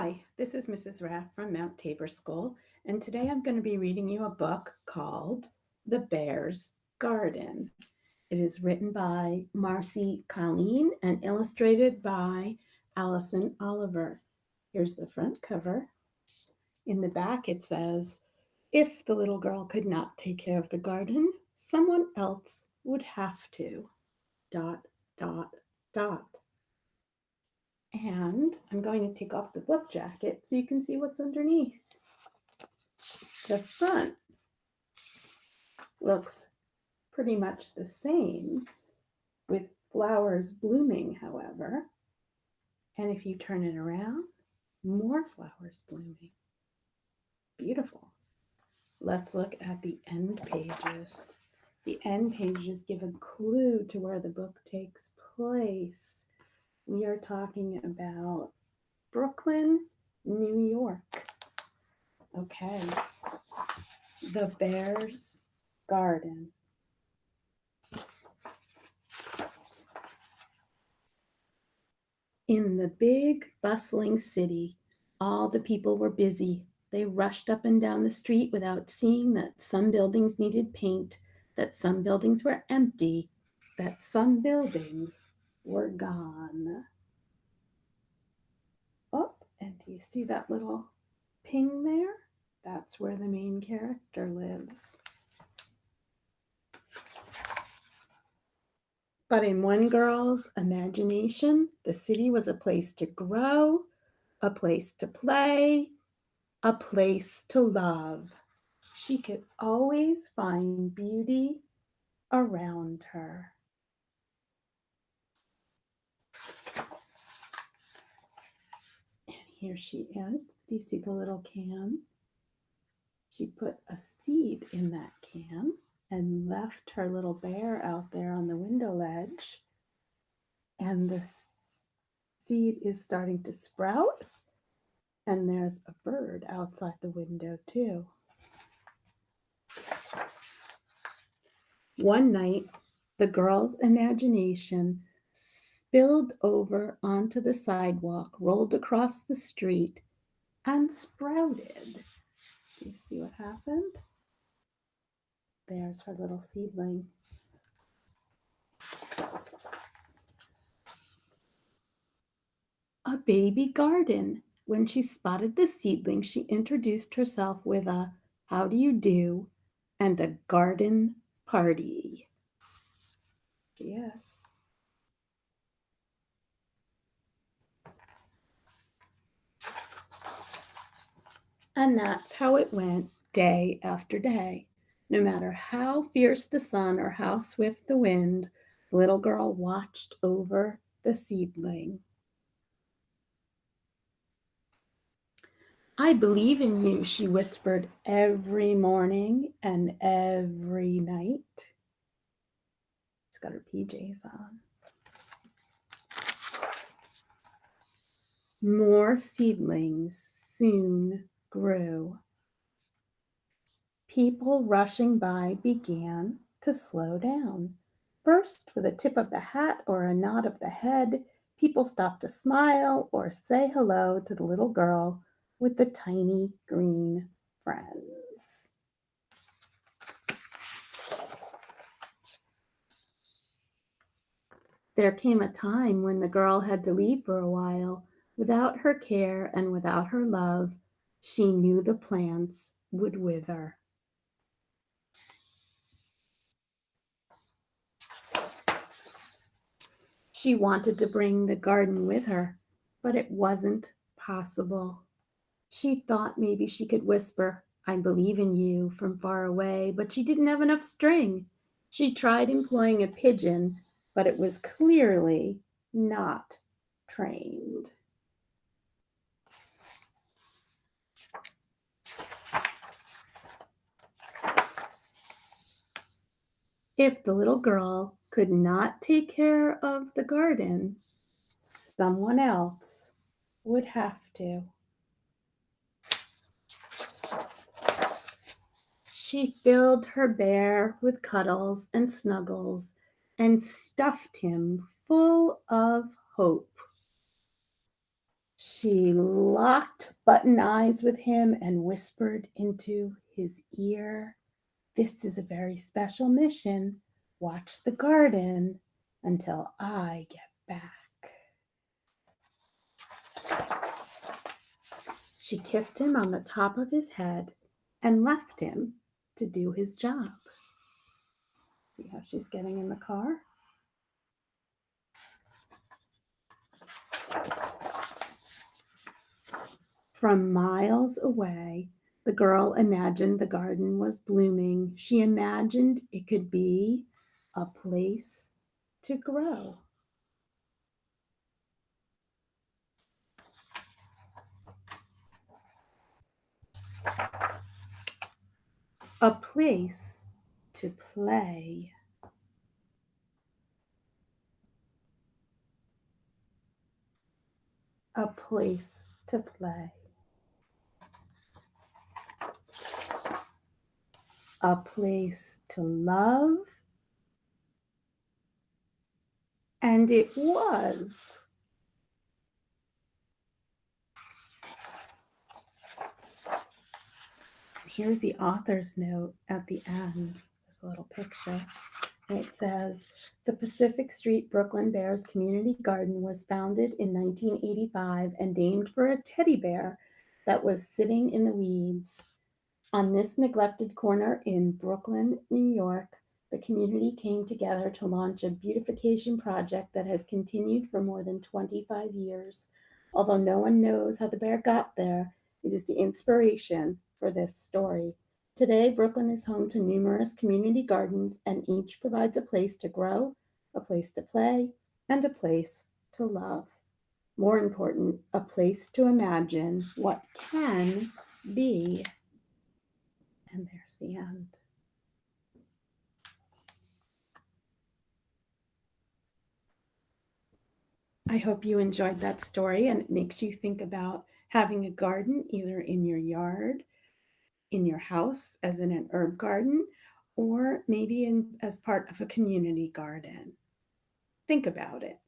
Hi, this is Mrs. Raff from Mount Tabor School, and today I'm going to be reading you a book called The Bear's Garden. It is written by Marcy Colleen and illustrated by Allison Oliver. Here's the front cover. In the back it says, "If the little girl could not take care of the garden, someone else would have to. Dot, dot, dot." And I'm going to take off the book jacket so you can see what's underneath. The front looks pretty much the same, with flowers blooming, however. And if you turn it around, more flowers blooming. Beautiful. Let's look at the end pages. The end pages give a clue to where the book takes place. We are talking about Brooklyn, New York. Okay. The Bear's Garden. In the big, bustling city, all the people were busy. They rushed up and down the street without seeing that some buildings needed paint, that some buildings were empty, that some buildings were gone. Oh, and do you see that little ping there? That's where the main character lives. But in one girl's imagination, the city was a place to grow, a place to play, a place to love. She could always find beauty around her. And here she is. Do you see the little can? She put a seed in that can and left her little bear out there on the window ledge. And the seed is starting to sprout. And there's a bird outside the window, too. One night, the girl's imagination spilled over onto the sidewalk, rolled across the street, and sprouted. You see what happened? There's her little seedling. A baby garden. When she spotted the seedling, she introduced herself with a "How do you do?" and a garden party. Yes. And that's how it went day after day. No matter how fierce the sun or how swift the wind, the little girl watched over the seedling. "I believe in you," she whispered every morning and every night. She's got her PJs on. More seedlings soon grew. People rushing by began to slow down. First, with a tip of the hat or a nod of the head, people stopped to smile or say hello to the little girl with the tiny green friends. There came a time when the girl had to leave for a while. Without her care and without her love, she knew the plants would wither. She wanted to bring the garden with her, but it wasn't possible. She thought maybe she could whisper, "I believe in you," from far away, but she didn't have enough string. She tried employing a pigeon, but it was clearly not trained. If the little girl could not take care of the garden, someone else would have to. She filled her bear with cuddles and snuggles and stuffed him full of hope. She locked button eyes with him and whispered into his ear, "This is a very special mission. Watch the garden until I get back." She kissed him on the top of his head and left him to do his job. See how she's getting in the car? From miles away, the girl imagined the garden was blooming. She imagined it could be a place to grow. A place to play. A place to play. A place to love. And it was. Here's the author's note at the end. There's a little picture. And it says, the Pacific Street Brooklyn Bears Community Garden was founded in 1985 and named for a teddy bear that was sitting in the weeds. On this neglected corner in Brooklyn, New York, the community came together to launch a beautification project that has continued for more than 25 years. Although no one knows how the bear got there, it is the inspiration for this story. Today, Brooklyn is home to numerous community gardens, and each provides a place to grow, a place to play, and a place to love. More important, a place to imagine what can be. And there's the end. I hope you enjoyed that story and it makes you think about having a garden either in your yard, in your house, as in an herb garden, or maybe as part of a community garden. Think about it.